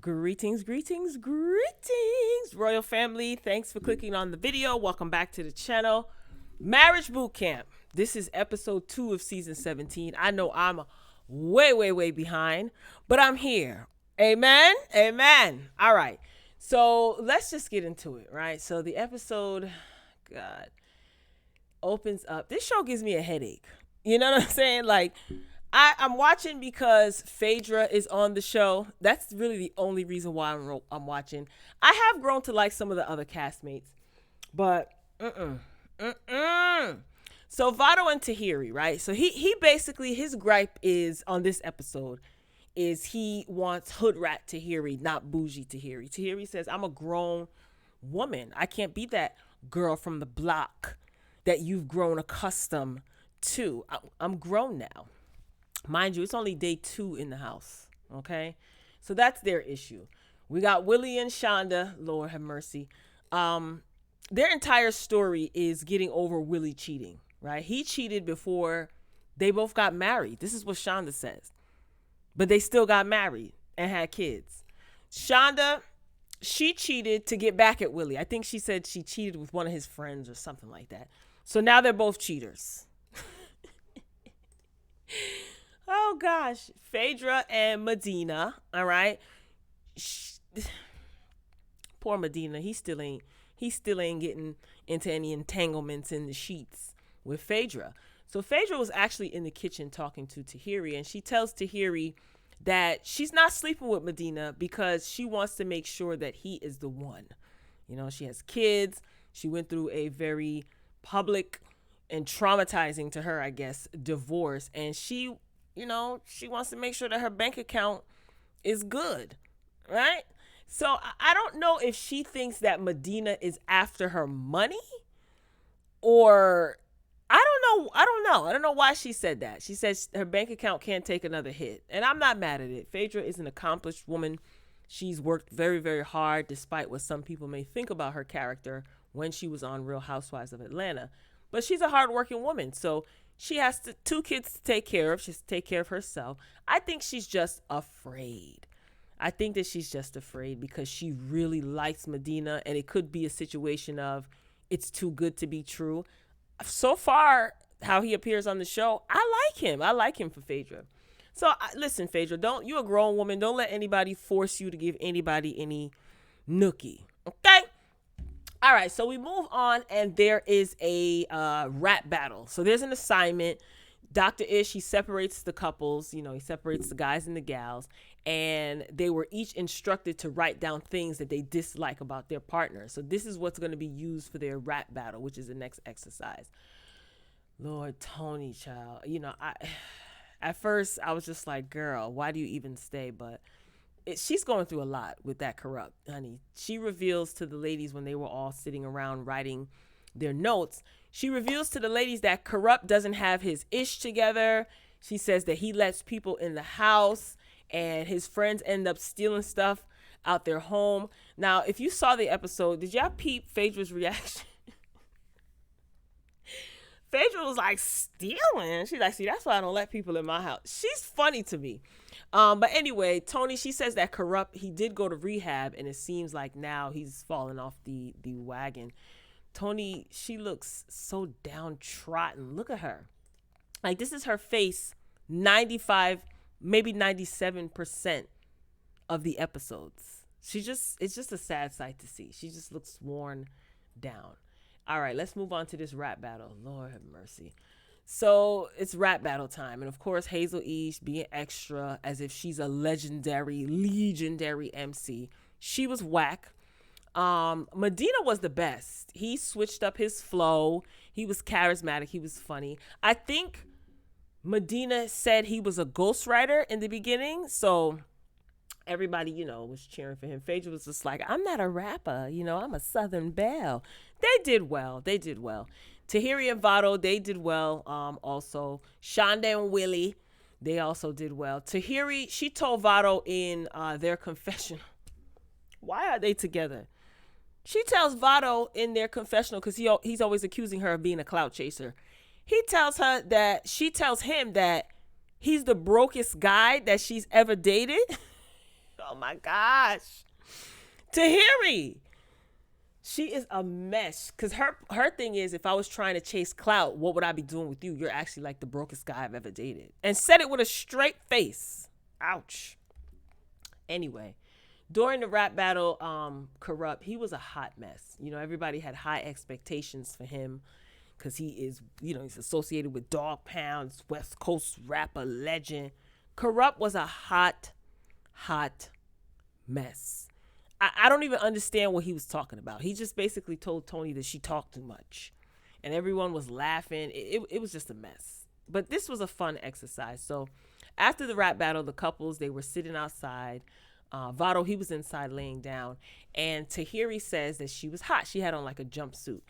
Greetings, greetings, greetings, royal family. Thanks for clicking on the video. Welcome back to the channel. Marriage Boot Camp. This is episode 2 of season 17. I know I'm way behind, but I'm here. Amen. Amen. All right. So let's just get into it, right? So the episode, God, opens up. This show gives me a headache. You know what I'm saying? Like, I'm watching because Phaedra is on the show. That's really the only reason why I'm watching. I have grown to like some of the other castmates, but So Votto and Tahiri, right? So he basically, his gripe is on this episode is he wants hood rat Tahiri, not bougie Tahiri. Tahiri says, I'm a grown woman. I can't be that girl from the block that you've grown accustomed to. I'm grown now. Mind you, it's only day 2 in the house, okay? So that's their issue. We got Willie and Shonda, Lord have mercy. Their entire story is getting over Willie cheating, right? He cheated before they both got married. This is what Shonda says. But they still got married and had kids. Shonda, she cheated to get back at Willie. I think she said she cheated with one of his friends or something like that. So now they're both cheaters. Oh gosh, Phaedra and Medina, all right. Poor Medina, he still ain't getting into any entanglements in the sheets with Phaedra. So Phaedra was actually in the kitchen talking to Tahiri, and she tells Tahiri that she's not sleeping with Medina because she wants to make sure that he is the one. You know, she has kids. She went through a very public and traumatizing to her, I guess, divorce, and she wants to make sure that her bank account is good, right? So I don't know if she thinks that Medina is after her money, or I don't know why she said that. She says her bank account can't take another hit, and I'm not mad at it. Phaedra is an accomplished woman. She's worked very hard, despite what some people may think about her character when she was on Real Housewives of Atlanta. But she's a hardworking woman, so she has 2 kids to take care of. She has to take care of herself. I think she's just afraid. I think that she's just afraid because she really likes Medina, and it could be a situation of it's too good to be true. So far, how he appears on the show, I like him. I like him for Phaedra. So listen, Phaedra, you're a grown woman. Don't let anybody force you to give anybody any nookie. Okay? All right, so we move on, and there is a rap battle. So there's an assignment. Dr. Ish, he separates the couples. You know, he separates the guys and the gals, and they were each instructed to write down things that they dislike about their partner. So this is what's going to be used for their rap battle, which is the next exercise. Lord, Tony, child. You know, at first I was just like, girl, why do you even stay? But she's going through a lot with that corrupt, honey. She reveals to the ladies when they were all sitting around writing their notes, she reveals to the ladies that corrupt doesn't have his ish together. She says that he lets people in the house and his friends end up stealing stuff out their home. Now, if you saw the episode, did y'all peep Phaedra's reaction? Phaedra was like, stealing? She's like, see, that's why I don't let people in my house. She's funny to me. But anyway, Tony, she says that corrupt, he did go to rehab, and it seems like now he's fallen off the wagon. Tony, she looks so downtrodden. Look at her. Like, this is her face 95, maybe 97% of the episodes. It's just a sad sight to see. She just looks worn down. All right, let's move on to this rap battle. Lord have mercy. So it's rap battle time. And of course, Hazel East being extra as if she's a legendary MC. She was whack. Medina was the best. He switched up his flow. He was charismatic. He was funny. I think Medina said he was a ghostwriter in the beginning. So everybody, was cheering for him. Phaedra was just like, I'm not a rapper. I'm a Southern belle. They did well. Tahiri and Votto, they did well. Also, Shonda and Willie, they also did well. Tahiri, she told Votto in their confessional. Why are they together? She tells Votto in their confessional, because he's always accusing her of being a clout chaser. She tells him that he's the brokest guy that she's ever dated. Oh my gosh. Tahiri. She is a mess. Because her thing is, if I was trying to chase clout, what would I be doing with you? You're actually like the brokest guy I've ever dated. And said it with a straight face. Ouch. Anyway, during the rap battle, Corrupt, he was a hot mess. You know, everybody had high expectations for him because he is, you know, he's associated with Dog Pound's West Coast rapper legend. Corrupt was a hot mess. I don't even understand what he was talking about. He just basically told Tony that she talked too much. And everyone was laughing. It was just a mess. But this was a fun exercise. So after the rap battle, the couples, they were sitting outside. Votto, he was inside laying down. And Tahiri says that she was hot. She had on like a jumpsuit.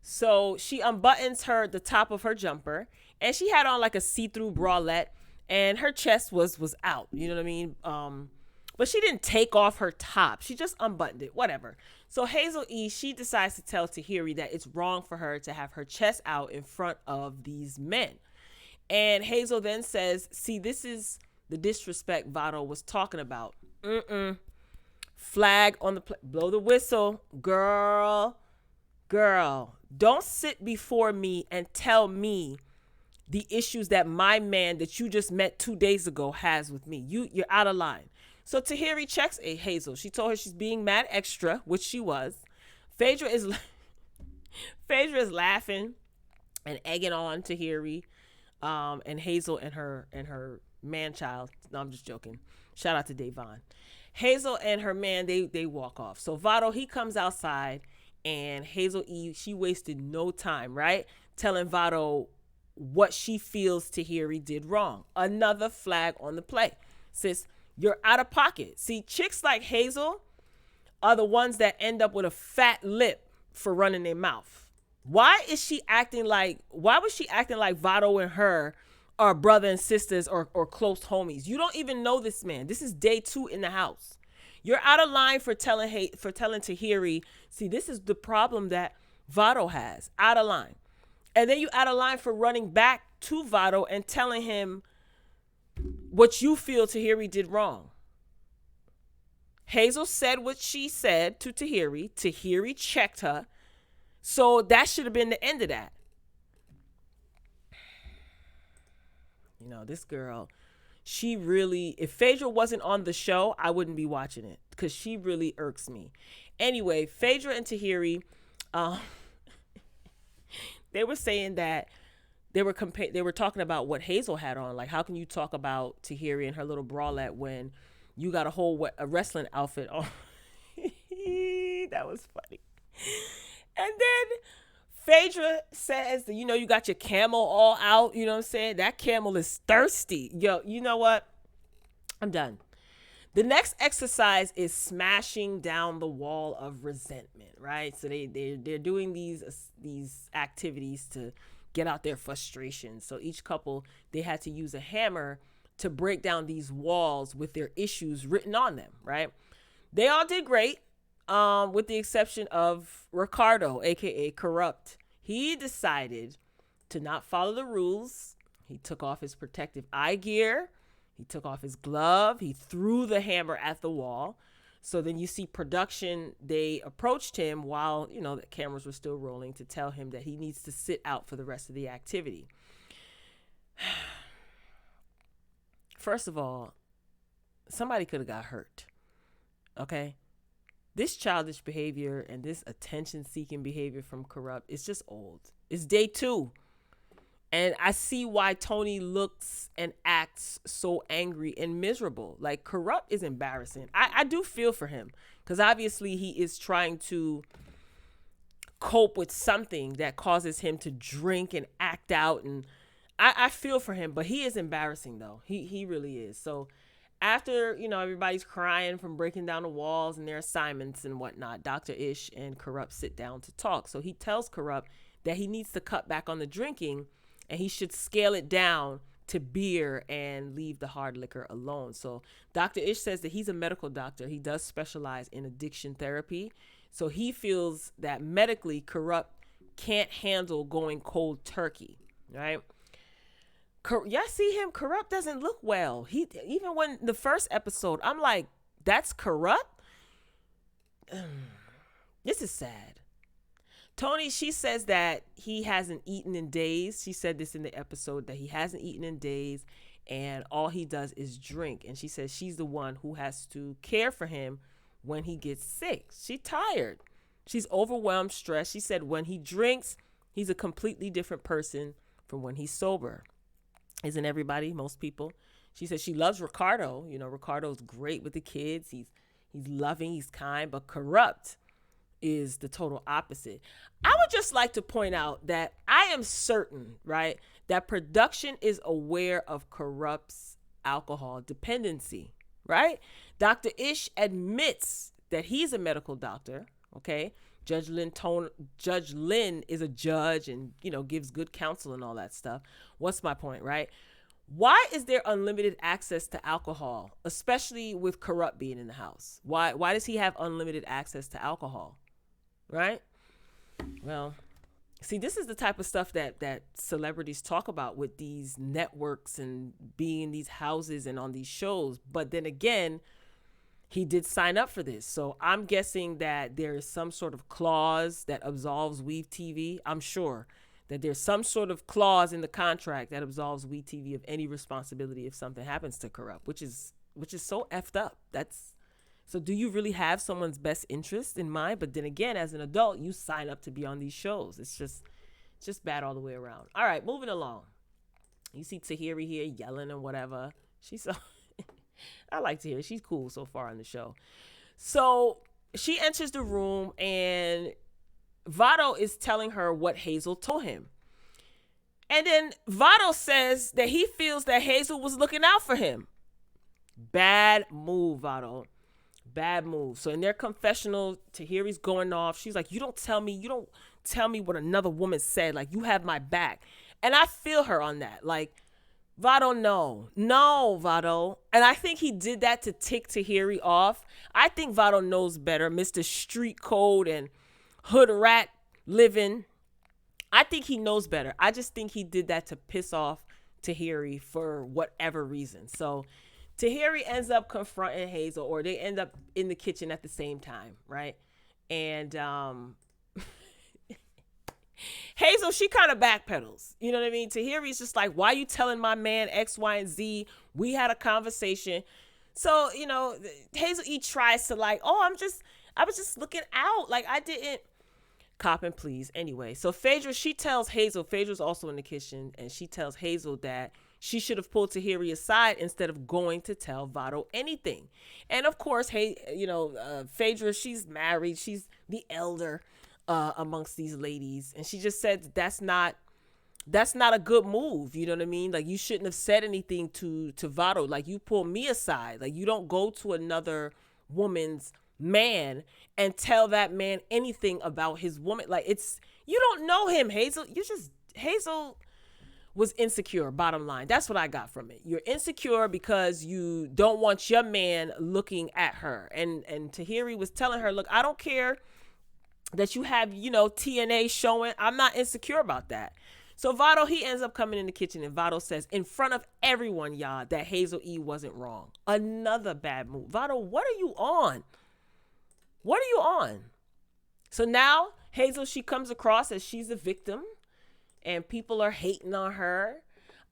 So she unbuttons the top of her jumper. And she had on like a see-through bralette. And her chest was out. You know what I mean? But she didn't take off her top. She just unbuttoned it, whatever. So Hazel E, she decides to tell Tahiri that it's wrong for her to have her chest out in front of these men. And Hazel then says, see, this is the disrespect Votto was talking about. Flag on the blow the whistle. Girl, don't sit before me and tell me the issues that my man that you just met 2 days ago has with me. You're out of line. So Tahiri checks Hazel. She told her she's being mad extra, which she was. Phaedra is laughing and egging on Tahiri, and Hazel and her man child. No, I'm just joking. Shout out to Davon. Hazel and her man, they walk off. So Votto, he comes outside, and Hazel E, she wasted no time, right? Telling Votto what she feels Tahiri did wrong. Another flag on the play. Sis, you're out of pocket. See, chicks like Hazel are the ones that end up with a fat lip for running their mouth. Why was she acting like Votto and her are brother and sisters or close homies? You don't even know this man. This is day 2 in the house. You're out of line for telling Tahiri, see, this is the problem that Votto has. Out of line. And then you out of line for running back to Votto and telling him what you feel Tahiri did wrong. Hazel said what she said to Tahiri. Tahiri checked her. So that should have been the end of that. You know, this girl, she really, if Phaedra wasn't on the show, I wouldn't be watching it because she really irks me. Anyway, Phaedra and Tahiri, they were saying that they were talking about what Hazel had on. Like, how can you talk about Tahiri and her little bralette when you got a wrestling outfit on? That was funny. And then Phaedra says that, you know, you got your camel all out. You know what I'm saying? That camel is thirsty. Yo, you know what? I'm done. The next exercise is smashing down the wall of resentment, right? So they're doing these activities to get out their frustration. So each couple, they had to use a hammer to break down these walls with their issues written on them, right? They all did great, with the exception of Ricardo, aka Corrupt. He decided to not follow the rules. He took off his protective eye gear. He took off his glove. He threw the hammer at the wall. So then you see production, they approached him while, you know, the cameras were still rolling to tell him that he needs to sit out for the rest of the activity. First of all, somebody could have got hurt. Okay? This childish behavior and this attention-seeking behavior from Corrupt is just old. It's day 2. And I see why Tony looks and acts so angry and miserable. Like, Corrupt is embarrassing. I do feel for him because obviously he is trying to cope with something that causes him to drink and act out. And I feel for him, but he is embarrassing, though. He really is. So after, you know, everybody's crying from breaking down the walls and their assignments and whatnot, Dr. Ish and Corrupt sit down to talk. So he tells Corrupt that he needs to cut back on the drinking and he should scale it down to beer and leave the hard liquor alone. So Dr. Ish says that he's a medical doctor. He does specialize in addiction therapy. So he feels that medically Corrupt can't handle going cold turkey, right? Y'all see him? Corrupt doesn't look well. Even when the first episode, I'm like, That's corrupt? This is sad. Toni, she says that he hasn't eaten in days. She said this in the episode, that he hasn't eaten in days and all he does is drink. And she says she's the one who has to care for him when he gets sick. She's tired. She's overwhelmed, stressed. She said when he drinks, he's a completely different person from when he's sober. Isn't everybody? Most people. She says she loves Ricardo. You know, Ricardo's great with the kids. He's loving, he's kind, but corrupt is the total opposite. I would just like to point out that I am certain, right, that production is aware of Corrupt's alcohol dependency, right? Dr. Ish admits that he's a medical doctor, okay? Judge Lynn is a judge and, you know, gives good counsel and all that stuff. What's my point, right? Why is there unlimited access to alcohol, especially with Corrupt being in the house? Why does he have unlimited access to alcohol? Right? Well, see, this is the type of stuff that celebrities talk about with these networks and being in these houses and on these shows. But then again, he did sign up for this. So I'm guessing that there is some sort of clause that absolves Weave TV. I'm sure that there's some sort of clause in the contract that absolves Weave TV of any responsibility if something happens to Corrupt, which is so effed up. So do you really have someone's best interest in mind? But then again, as an adult, you sign up to be on these shows. It's just bad all the way around. All right, moving along. You see Tahiri here yelling and whatever. She's so I like Tahiri. She's cool so far on the show. So she enters the room and Votto is telling her what Hazel told him. And then Votto says that he feels that Hazel was looking out for him. Bad move, Votto. Bad move. So in their confessional, Tahiri's going off. She's like, you don't tell me what another woman said. Like, you have my back. And I feel her on that. Like, Votto, no, Votto. And I think he did that to tick Tahiri off. I think Votto knows better. Mr. Street Code and hood rat living. I think he knows better. I just think he did that to piss off Tahiri for whatever reason. So Tahiri ends up confronting Hazel, or they end up in the kitchen at the same time, right? And Hazel, she kind of backpedals. You know what I mean? Tahiri's just like, why are you telling my man X, Y, and Z? We had a conversation. So, you know, Hazel E tries to like, I was just looking out. Like, I didn't. Cop and please. Anyway, so Phaedra, she tells Hazel, Phaedra's also in the kitchen, and she tells Hazel that she should have pulled Tahiri aside instead of going to tell Votto anything. And of course, Phaedra, she's married. She's the elder amongst these ladies. And she just said that's not a good move. You know what I mean? Like, you shouldn't have said anything to Votto. Like, you pull me aside. Like, you don't go to another woman's man and tell that man anything about his woman. Like, you don't know him, Hazel. Hazel was insecure, bottom line. That's what I got from it. You're insecure because you don't want your man looking at her. And Tahiri was telling her, look, I don't care that you have, TNA showing. I'm not insecure about that. So Votto, he ends up coming in the kitchen, and Votto says in front of everyone, y'all, that Hazel E wasn't wrong. Another bad move. Votto, what are you on? What are you on? So now Hazel, she comes across as she's a victim and people are hating on her.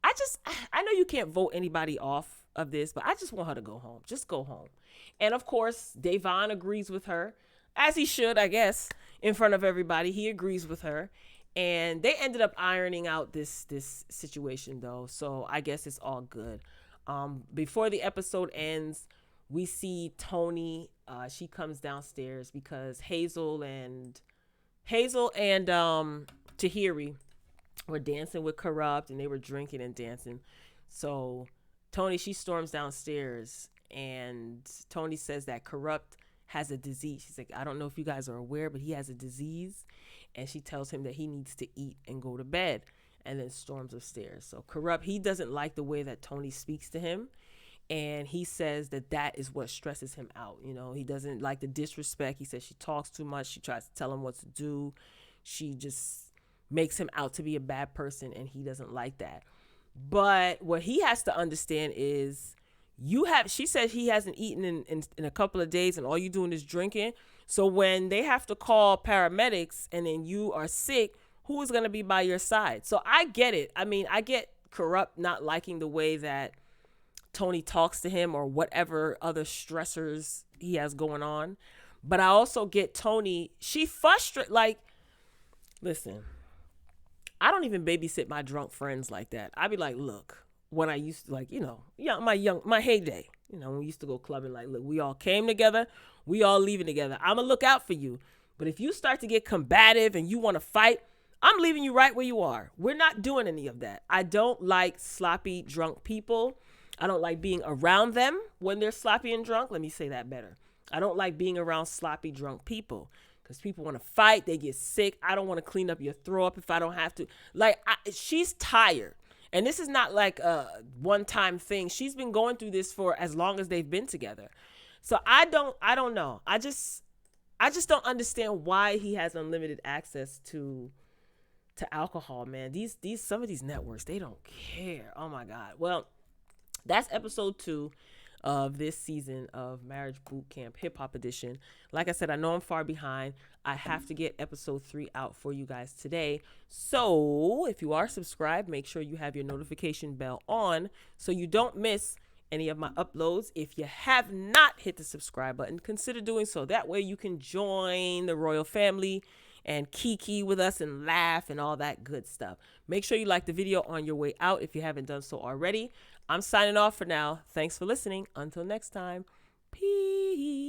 I know you can't vote anybody off of this, but I just want her to go home. Just go home. And of course, Davon agrees with her, as he should, I guess, in front of everybody. He agrees with her. And they ended up ironing out this situation, though. So I guess it's all good. Before the episode ends, we see Toni. She comes downstairs because Hazel and Tahiri were dancing with Corrupt, and they were drinking and dancing. So Toni, she storms downstairs, and Toni says that Corrupt has a disease. She's like, I don't know if you guys are aware, but he has a disease. And she tells him that he needs to eat and go to bed, and then storms upstairs. So Corrupt, he doesn't like the way that Toni speaks to him. And he says that is what stresses him out. He doesn't like the disrespect. He says she talks too much. She tries to tell him what to do. She just makes him out to be a bad person, and he doesn't like that. But what he has to understand is She said he hasn't eaten in a couple of days and all you doing is drinking. So when they have to call paramedics and then you are sick, who is going to be by your side? So I get it. I mean, I get Corrupt not liking the way that Tony talks to him or whatever other stressors he has going on. But I also get Tony. She frustrated. Like, listen, I don't even babysit my drunk friends like that. I be like, look, when I used to, like, my heyday, when we used to go clubbing, like, look, we all came together. We all leaving together. I'm going to look out for you. But if you start to get combative and you want to fight, I'm leaving you right where you are. We're not doing any of that. I don't like sloppy, drunk people. I don't like being around them when they're sloppy and drunk. Let me say that better. I don't like being around sloppy, drunk people because people want to fight. They get sick. I don't want to clean up your throw up if I don't have to. Like, she's tired. And this is not like a one-time thing. She's been going through this for as long as they've been together. So I don't know. I just don't understand why he has unlimited access to alcohol, man. Some of these networks, they don't care. Oh my God. Well, that's episode 2 of this season of Marriage Boot Camp Hip Hop Edition. Like I said, I know I'm far behind. I have to get episode 3 out for you guys today. So if you are subscribed, make sure you have your notification bell on so you don't miss any of my uploads. If you have not hit the subscribe button, consider doing so. That way you can join the royal family and kiki with us and laugh and all that good stuff. Make sure you like the video on your way out if you haven't done so already. I'm signing off for now. Thanks for listening. Until next time. Peace.